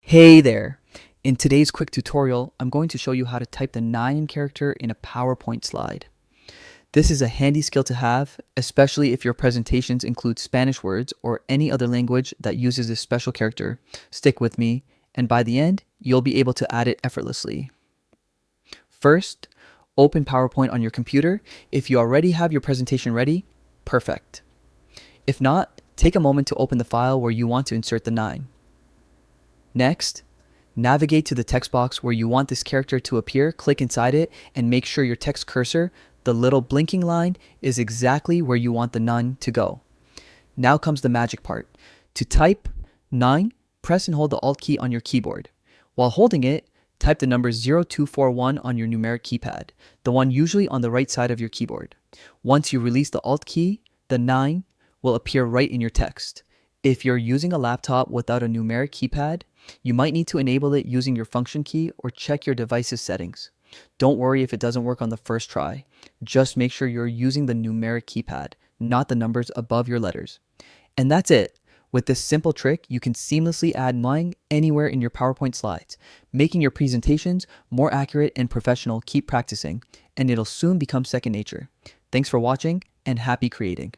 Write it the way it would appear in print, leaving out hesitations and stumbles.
Hey there! In today's quick tutorial, I'm going to show you how to type the 9 character in a PowerPoint slide. This is a handy skill to have, especially if your presentations include Spanish words or any other language that uses this special character. Stick with me, and by the end, you'll be able to add it effortlessly. First, open PowerPoint on your computer. If you already have your presentation ready, perfect. If not, take a moment to open the file where you want to insert the 9. Next, navigate to the text box where you want this character to appear, click inside it, and make sure your text cursor, the little blinking line, is exactly where you want the 9 to go. Now comes the magic part. To type 9, press and hold the Alt key on your keyboard. While holding it, type the number 0241 on your numeric keypad, the one usually on the right side of your keyboard. Once you release the Alt key, the 9 will appear right in your text. If you're using a laptop without a numeric keypad, you might need to enable it using your function key or check your device's settings. Don't worry if it doesn't work on the first try. Just make sure you're using the numeric keypad, not the numbers above your letters. And that's it. With this simple trick, you can seamlessly add mime anywhere in your PowerPoint slides, making your presentations more accurate and professional. Keep practicing, and it'll soon become second nature. Thanks for watching, and happy creating.